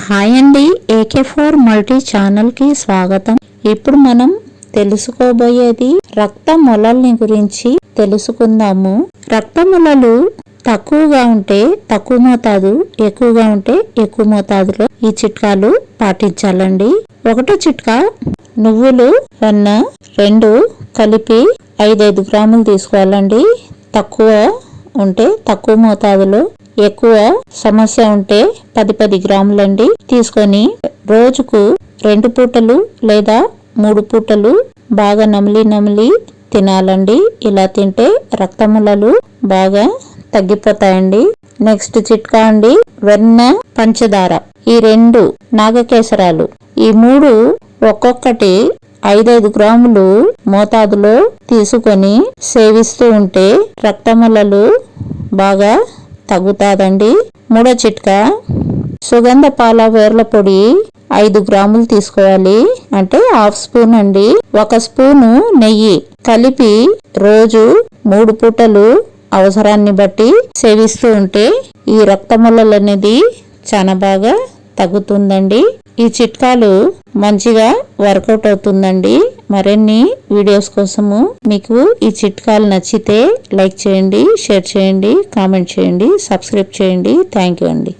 Hi అండి, AK4 multi ఛానల్కి స్వాగతం. ఇప్పుడు మనం తెలుసుకోబోయేది రక్త మొలల్ని గురించి తెలుసుకుందాము. రక్త మొలలు తక్కువగా ఉంటే తక్కువ మోతాదు, ఎక్కువగా ఉంటే ఎక్కువ మోతాదులో ఈ చిట్కాలు పాటించాలండి. ఒకటో చిట్కా, నువ్వులు వెన్న 2 కలిపి 5 గ్రాములు తీసుకోవాలండి. తక్కువ ఉంటే తక్కువ మోతాదులో, ఎక్కువ సమస్య ఉంటే 10 గ్రాములండి తీసుకొని రోజుకు 2 పూటలు లేదా 3 పూటలు బాగా నమిలి తినాలండి. ఇలా తింటే రక్తములలు బాగా తగ్గిపోతాయండి. నెక్స్ట్ చిట్కా అండి, వెన్న పంచదార. ఈ 2 నాగకేసరాలు, ఈ 3 ఒక్కొక్కటి 5 గ్రాములు మోతాదులో తీసుకొని సేవిస్తూ ఉంటే రక్తములలు బాగా తగ్గుతాదండి. మూడో చిట్కా, సుగంధ పాల వేర్ల పొడి 5 గ్రాములు తీసుకోవాలి, అంటే 1/2 స్పూన్ అండి. 1 స్పూను నెయ్యి కలిపి రోజు 3 పూటలు అవసరాన్ని బట్టి సేవిస్తూ ఉంటే ఈ రక్తములలు అనేది చాలా బాగా తగ్గుతుందండి. ఈ చిట్కాలు మంచిగా వర్కౌట్ అవుతుందండి. మరిన్ని వీడియోస్ కోసము మీకు ఈ చిట్కాలు నచ్చితే లైక్ చేయండి, షేర్ చేయండి, కామెంట్ చేయండి, సబ్స్క్రైబ్ చేయండి. థ్యాంక్ యూ అండి.